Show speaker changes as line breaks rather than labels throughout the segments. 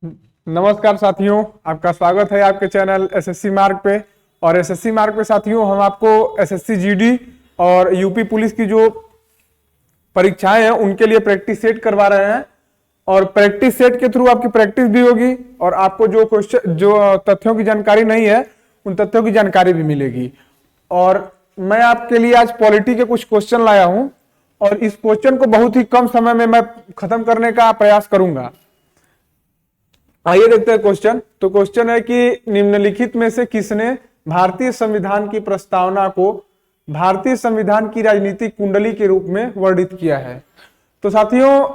नमस्कार साथियों, आपका स्वागत है आपके चैनल एसएससी मार्ग पे। और एसएससी मार्ग पे साथियों हम आपको एसएससी जीडी और यूपी पुलिस की जो परीक्षाएं हैं उनके लिए प्रैक्टिस सेट करवा रहे हैं। और प्रैक्टिस सेट के थ्रू आपकी प्रैक्टिस भी होगी और आपको जो क्वेश्चन जो तथ्यों की जानकारी नहीं है उन तथ्यों की जानकारी भी मिलेगी। और मैं आपके लिए आज पॉलिटी के कुछ क्वेश्चन लाया हूं और इस क्वेश्चन को बहुत ही कम समय में मैं खत्म करने का प्रयास करूंगा। आइए देखते हैं क्वेश्चन। तो क्वेश्चन है कि निम्नलिखित में से किसने भारतीय संविधान की प्रस्तावना को भारतीय संविधान की राजनीतिक कुंडली के रूप में वर्णित किया है। तो साथियों,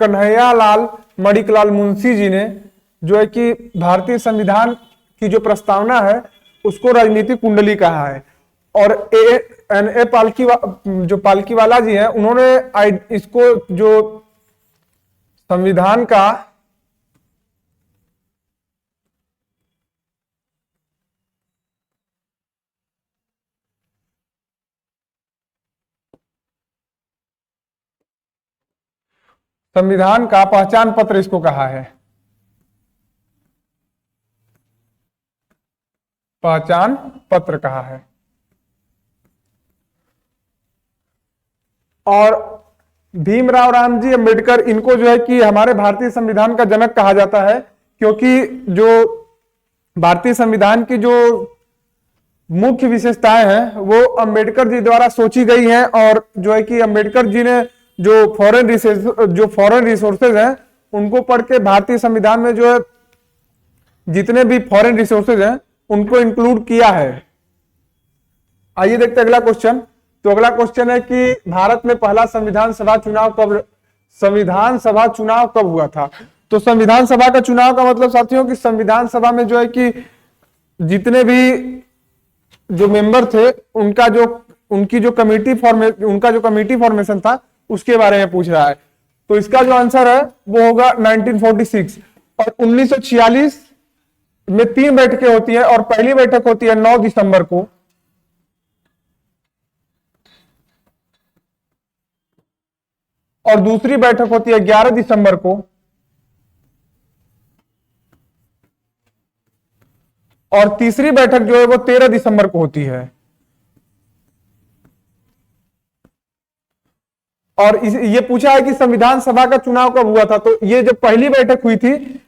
कन्हैया लाल मणिकलाल मुंशी जी ने जो है कि भारतीय संविधान की जो प्रस्तावना है उसको राजनीतिक कुंडली कहा है। और ए पालकीवाला जी हैं, उन्होंने इसको जो संविधान का पहचान पत्र इसको कहा है, पहचान पत्र कहा है। और भीमराव रामजी अंबेडकर, इनको जो है कि हमारे भारतीय संविधान का जनक कहा जाता है, क्योंकि जो भारतीय संविधान की जो मुख्य विशेषताएं हैं वो अंबेडकर जी द्वारा सोची गई हैं। और जो है कि अंबेडकर जी ने जो फॉरेन रिसोर्सेज हैं उनको पढ़ के भारतीय संविधान में जो है जितने भी फॉरेन रिसोर्सेज हैं उनको इंक्लूड किया है। आइए देखते हैं अगला क्वेश्चन। तो अगला क्वेश्चन है कि भारत में पहला संविधान सभा चुनाव कब हुआ था। तो संविधान सभा का चुनाव का मतलब साथियों कि संविधान सभा में जो है कि जितने भी जो मेंबर थे उनका जो कमेटी फॉर्मेशन था उसके बारे में पूछ रहा है। तो इसका जो आंसर है वो होगा 1946। और 1946 में 3 बैठकें होती है और पहली बैठक होती है 9 दिसंबर को, और दूसरी बैठक होती है 11 दिसंबर को, और तीसरी बैठक जो है वो 13 दिसंबर को होती है। और ये पूछा है कि संविधान सभा का चुनाव कब हुआ था। तो ये जब पहली बैठक हुई थी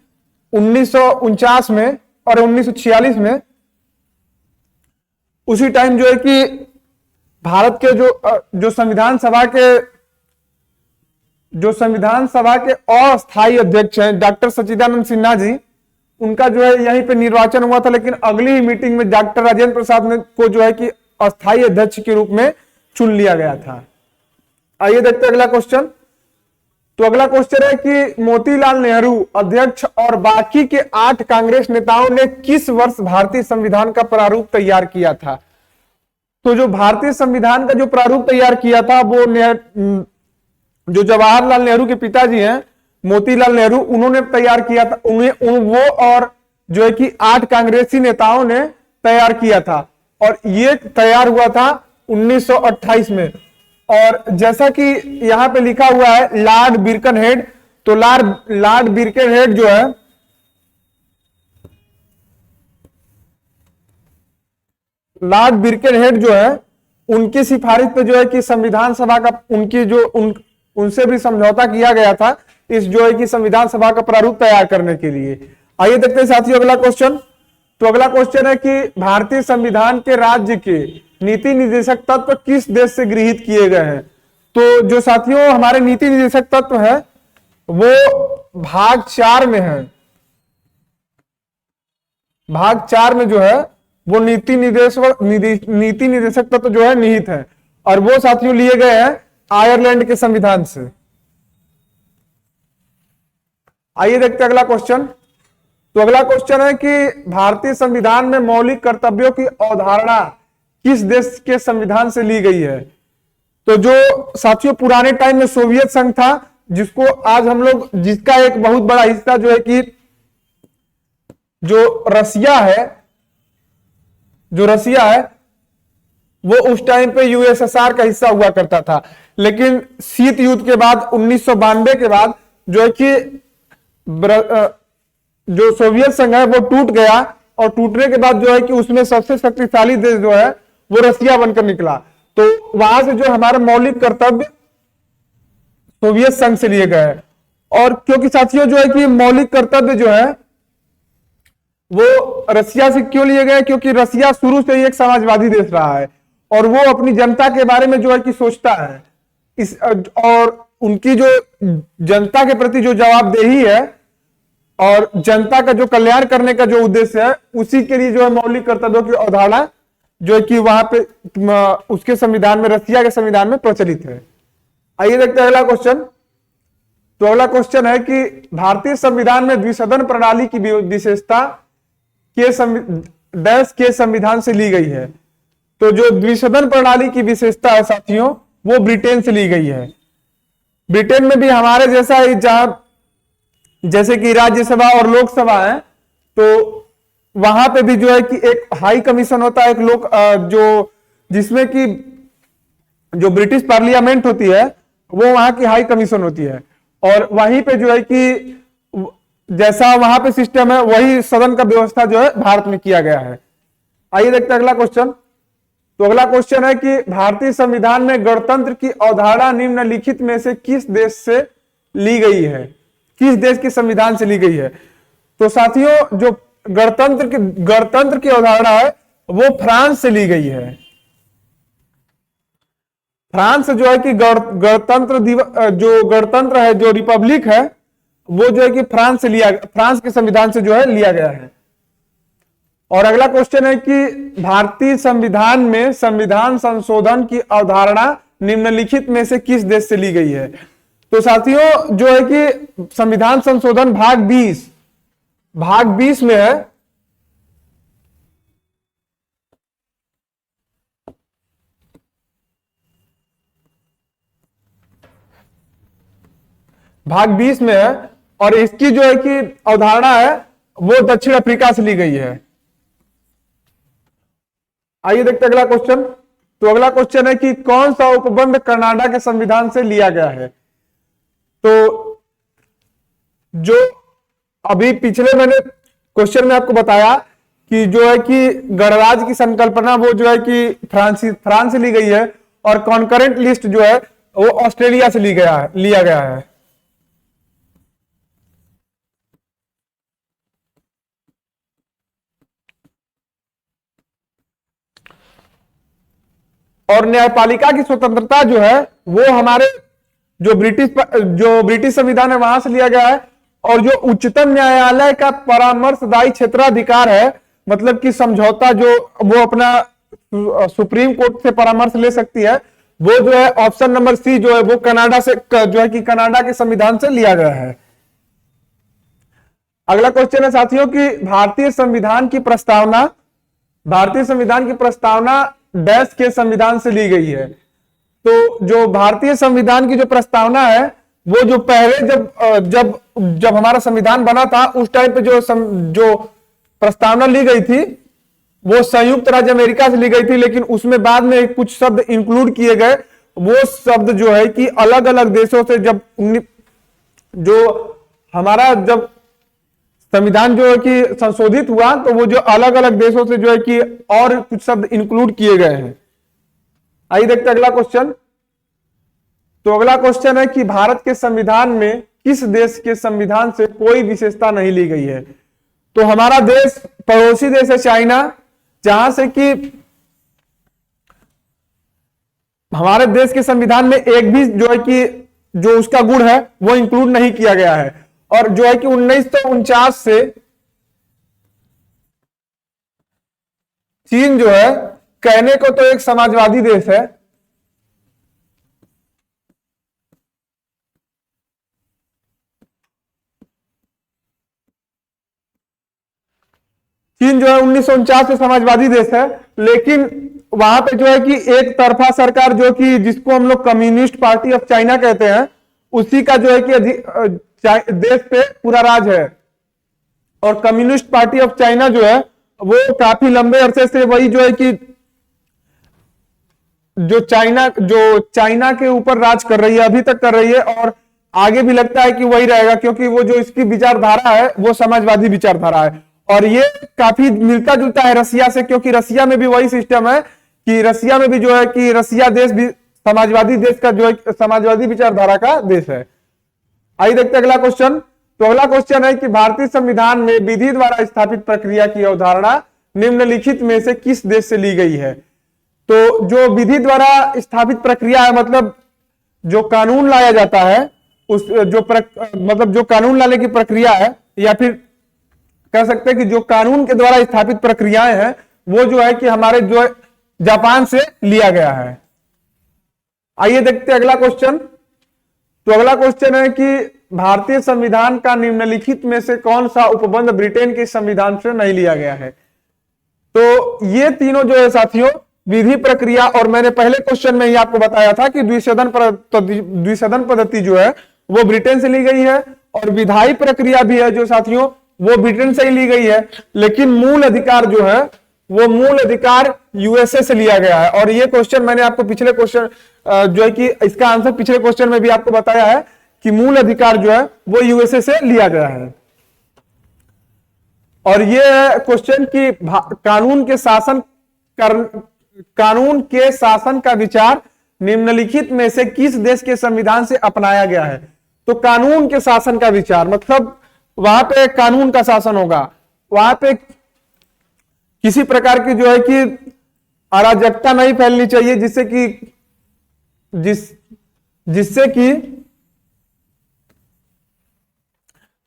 1949 में और 1946 में, उसी टाइम जो है कि भारत के जो संविधान सभा के अस्थायी अध्यक्ष हैं डॉक्टर सच्चिदानंद सिन्हा जी, उनका जो है यहीं पे निर्वाचन हुआ था। लेकिन अगली ही मीटिंग में डॉक्टर राजेंद्र प्रसाद को जो है कि अस्थायी अध्यक्ष के रूप में चुन लिया गया था। आइए देखते हैं अगला क्वेश्चन। तो अगला क्वेश्चन है कि मोतीलाल नेहरू अध्यक्ष और बाकी के 8 कांग्रेस नेताओं ने किस वर्ष भारतीय संविधान का प्रारूप तैयार किया था। तो जो भारतीय संविधान का जो प्रारूप तैयार किया था वो जो जवाहरलाल नेहरू के पिताजी हैं मोतीलाल नेहरू, उन्होंने तैयार किया था। वो और जो है कि 8 कांग्रेसी नेताओं ने तैयार किया था और ये तैयार हुआ था 1928 में। और जैसा कि यहां पे लिखा हुआ है लॉर्ड बिरकनहेड, तो लॉर्ड बिरकनहेड जो है उनकी सिफारिश पे जो है कि संविधान सभा का उनसे भी समझौता किया गया था इस जो है कि संविधान सभा का प्रारूप तैयार करने के लिए। आइए देखते हैं साथियों अगला क्वेश्चन। तो अगला क्वेश्चन है कि भारतीय संविधान के राज्य के नीति निर्देशक तत्व किस देश से गृहीत किए गए हैं। तो जो साथियों हमारे नीति निर्देशक तत्व है वो भाग 4 में है। भाग 4 में जो है वो नीति निर्देशक तत्व जो है निहित है और वो साथियों लिए गए हैं आयरलैंड के संविधान से। आइए देखते हैं अगला क्वेश्चन। तो अगला क्वेश्चन है कि भारतीय संविधान में मौलिक कर्तव्यों की अवधारणा किस देश के संविधान से ली गई है। तो जो साथियों पुराने टाइम में सोवियत संघ था, जिसका एक बहुत बड़ा हिस्सा जो है कि जो रसिया है वो उस टाइम पे यूएसएसआर का हिस्सा हुआ करता था। लेकिन शीत युद्ध के बाद 1992 के बाद जो है कि जो सोवियत संघ है वो टूट गया, और टूटने के बाद जो है कि उसमें सबसे शक्तिशाली देश जो है वो रसिया बनकर निकला। तो वहां से जो हमारे मौलिक कर्तव्य सोवियत संघ से लिए गए। और क्योंकि साथियों जो है कि मौलिक कर्तव्य जो है वो रसिया से क्यों लिए गए, क्योंकि रसिया शुरू से ही एक समाजवादी देश रहा है और वो अपनी जनता के बारे में जो है कि सोचता है इस, और उनकी जो जनता के प्रति जो जवाबदेही है और जनता का जो कल्याण करने का जो उद्देश्य है, उसी के लिए जो है मौलिक कर्तव्यों की अवधारणा जो है कि वहां पे उसके संविधान में, रसिया के संविधान में प्रचलित है। आइए देखते हैं अगला क्वेश्चन। तो अगला क्वेश्चन है कि भारतीय संविधान में द्विसदन प्रणाली की विशेषता देश के संविधान से ली गई है। तो जो द्विसदन प्रणाली की विशेषता है साथियों वो ब्रिटेन से ली गई है। ब्रिटेन में भी हमारे जैसा ही, जहां जैसे कि राज्यसभा और लोकसभा है, तो वहां पे भी जो है कि एक हाई कमीशन होता है, एक लोक जो जिसमें कि जो ब्रिटिश पार्लियामेंट होती है वो वहां की हाई कमीशन होती है, और वहीं पे जो है कि जैसा वहां पे सिस्टम है वही सदन का व्यवस्था जो है भारत में किया गया है। आइए देखते हैं अगला क्वेश्चन। तो अगला क्वेश्चन है कि भारतीय संविधान में गणतंत्र की अवधारणा निम्नलिखित में से किस देश से ली गई है, किस देश के संविधान से ली गई है। तो साथियों जो गणतंत्र की अवधारणा है वो फ्रांस से ली गई है। फ्रांस जो है कि जो गणतंत्र है, जो रिपब्लिक है, वो जो है कि फ्रांस के संविधान से जो है लिया गया है। और अगला क्वेश्चन है कि भारतीय संविधान में संविधान संशोधन की अवधारणा निम्नलिखित में से किस देश से ली गई है। तो साथियों जो है कि संविधान संशोधन भाग 20 में है। भाग 20 में है, और इसकी जो है कि अवधारणा है वो दक्षिण अफ्रीका से ली गई है। आइए देखते हैं अगला क्वेश्चन। तो अगला क्वेश्चन है कि कौन सा उपबंध कनाडा के संविधान से लिया गया है। तो जो अभी पिछले मैंने क्वेश्चन में आपको बताया कि जो है कि गणराज्य की संकल्पना वो जो है कि फ्रांस से ली गई है, और कॉन्करेंट लिस्ट जो है वो ऑस्ट्रेलिया से लिया गया है। और न्यायपालिका की स्वतंत्रता जो है वो हमारे जो ब्रिटिश संविधान है वहां से लिया गया है। और जो उच्चतम न्यायालय का परामर्शदायी क्षेत्राधिकार है, मतलब कि समझौता जो वो अपना सुप्रीम कोर्ट से परामर्श ले सकती है, वो जो है ऑप्शन नंबर सी जो है वो कनाडा से जो है कि कनाडा के संविधान से लिया गया है। अगला क्वेश्चन है साथियों कि भारतीय संविधान की प्रस्तावना देश के संविधान से ली गई है। तो जो भारतीय संविधान की जो प्रस्तावना है वो जो पहले जब हमारा संविधान बना था उस टाइम पे जो प्रस्तावना ली गई थी वो संयुक्त राज्य अमेरिका से ली गई थी, लेकिन उसमें बाद में कुछ शब्द इंक्लूड किए गए। वो शब्द जो है कि अलग अलग देशों से जब संविधान जो है कि संशोधित हुआ तो वो जो अलग अलग देशों से जो है कि और कुछ शब्द इंक्लूड किए गए हैं। आइए देखते हैं अगला क्वेश्चन। तो अगला क्वेश्चन है कि भारत के संविधान में किस देश के संविधान से कोई विशेषता नहीं ली गई है। तो हमारा देश पड़ोसी देश है चाइना, जहां से कि हमारे देश के संविधान में एक भी जो है कि जो उसका गुण है वो इंक्लूड नहीं किया गया है। और जो है कि 1949 से चीन जो है कहने को तो एक समाजवादी देश है, चीन जो है 1949 से समाजवादी देश है, लेकिन वहां पे जो है कि एक तरफा सरकार जो कि जिसको हम लोग कम्युनिस्ट पार्टी ऑफ चाइना कहते हैं, उसी का जो है कि देश पे पूरा राज है। और कम्युनिस्ट पार्टी ऑफ चाइना जो है वो काफी लंबे अरसे से वही जो है कि जो चाइना के ऊपर राज कर रही है, अभी तक कर रही है। और आगे भी लगता है कि वही रहेगा, क्योंकि वो जो इसकी विचारधारा है वो समाजवादी विचारधारा है। और ये काफी मिलता जुलता है रसिया से, क्योंकि रसिया में भी वही सिस्टम है कि रसिया में भी जो है कि रसिया देश भी समाजवादी देश का जो है समाजवादी विचारधारा का देश है। आइए देखते हैं अगला क्वेश्चन। तो अगला क्वेश्चन है कि भारतीय संविधान में विधि द्वारा स्थापित प्रक्रिया की अवधारणा निम्नलिखित में से किस देश से ली गई है? तो जो विधि द्वारा स्थापित प्रक्रिया है, मतलब जो कानून लाया जाता है, उस जो मतलब जो कानून लाने की प्रक्रिया है, या फिर कह सकते हैं कि जो कानून के द्वारा स्थापित प्रक्रियाएं हैं, वो जो है कि हमारे जो जापान से लिया गया है। आइए देखते हैं अगला क्वेश्चन। तो अगला क्वेश्चन है कि भारतीय संविधान का निम्नलिखित में से कौन सा उपबंध ब्रिटेन के संविधान से नहीं लिया गया है? तो ये तीनों जो है साथियों, विधि प्रक्रिया, और मैंने पहले क्वेश्चन में ही आपको बताया था कि द्विसदन पद्धति जो है वो ब्रिटेन से ली गई है, और विधायी प्रक्रिया भी है जो साथियों वो ब्रिटेन से ही ली गई है, लेकिन मूल अधिकार जो है वो मूल अधिकार यूएसए से लिया गया है। और ये क्वेश्चन मैंने आपको पिछले क्वेश्चन जो है कि इसका आंसर पिछले क्वेश्चन में भी आपको बताया है कि मूल अधिकार जो है वो यूएसए से लिया गया है। और ये क्वेश्चन की कानून के शासन का विचार निम्नलिखित में से किस देश के संविधान से अपनाया गया है? तो कानून के शासन का विचार मतलब वहां पे कानून का शासन होगा, वहां पे किसी प्रकार की जो है कि अराजकता नहीं फैलनी चाहिए, जिससे कि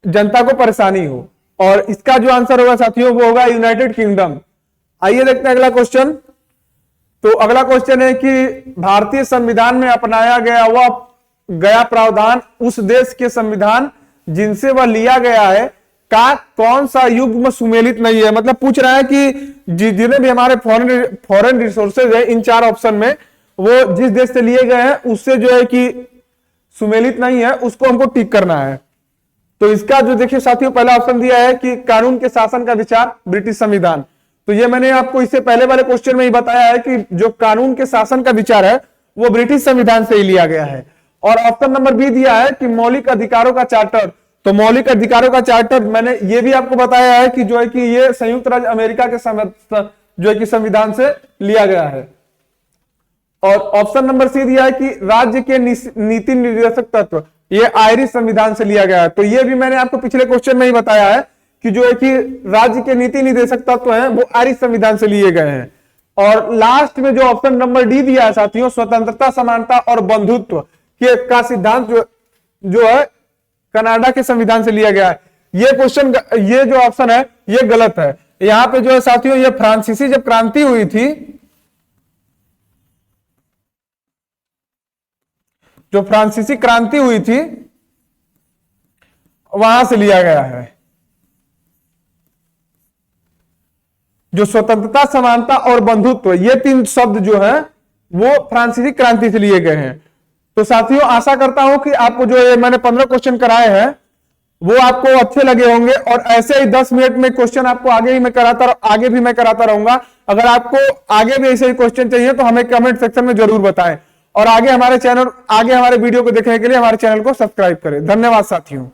जनता को परेशानी हो। और इसका जो आंसर होगा साथियों वो होगा यूनाइटेड किंगडम। आइए देखते हैं अगला क्वेश्चन। तो अगला क्वेश्चन है कि भारतीय संविधान में अपनाया गया प्रावधान उस देश के संविधान जिनसे वह लिया गया है का कौन सा युग्म सुमेलित नहीं है? मतलब पूछ रहा है कि जितने भी हमारे फॉरेन रिसोर्सेज है इन चार ऑप्शन में, वो जिस देश से लिए गए हैं उससे जो है कि सुमेलित नहीं है, उसको हमको टिक करना है। तो इसका जो देखिए साथियों पहला ऑप्शन दिया है कि कानून के शासन का विचार ब्रिटिश संविधान। तो ये मैंने आपको इससे पहले वाले क्वेश्चन में ही बताया है कि जो कानून के शासन का विचार है वो ब्रिटिश संविधान से ही लिया गया है। और ऑप्शन नंबर बी दिया है कि मौलिक अधिकारों का चार्टर। तो मौलिक अधिकारों का चार्टर मैंने ये भी आपको बताया है कि जो है कि ये संयुक्त राज्य अमेरिका के जो है कि संविधान से लिया गया है। और ऑप्शन नंबर सी दिया है कि राज्य के नीति निर्देशक तत्व, ये आयरिश संविधान से लिया गया है। तो ये भी मैंने आपको पिछले क्वेश्चन में ही बताया है कि जो है कि राज्य के नीति निर्देशक तत्व हैं वो आयरिश संविधान से लिए गए हैं। और लास्ट में जो ऑप्शन नंबर डी दिया है साथियों, स्वतंत्रता, समानता और बंधुत्व का सिद्धांत जो है कनाडा के संविधान से लिया गया है। ये क्वेश्चन, ये जो ऑप्शन है ये गलत है। यहां पे जो है साथियों ये फ्रांसीसी जब क्रांति हुई थी, जो फ्रांसीसी क्रांति हुई थी वहां से लिया गया है। जो स्वतंत्रता, समानता और बंधुत्व, ये तीन शब्द जो है वो फ्रांसीसी क्रांति से लिए गए हैं। तो साथियों आशा करता हूं कि आपको जो ये मैंने 15 क्वेश्चन कराए हैं वो आपको अच्छे लगे होंगे। और ऐसे ही 10 मिनट में क्वेश्चन आपको आगे भी मैं कराता रहूंगा। अगर आपको आगे भी ऐसे ही क्वेश्चन चाहिए तो हमें कमेंट सेक्शन में जरूर बताएं। और आगे हमारे वीडियो को देखने के लिए हमारे चैनल को सब्सक्राइब करें। धन्यवाद साथियों।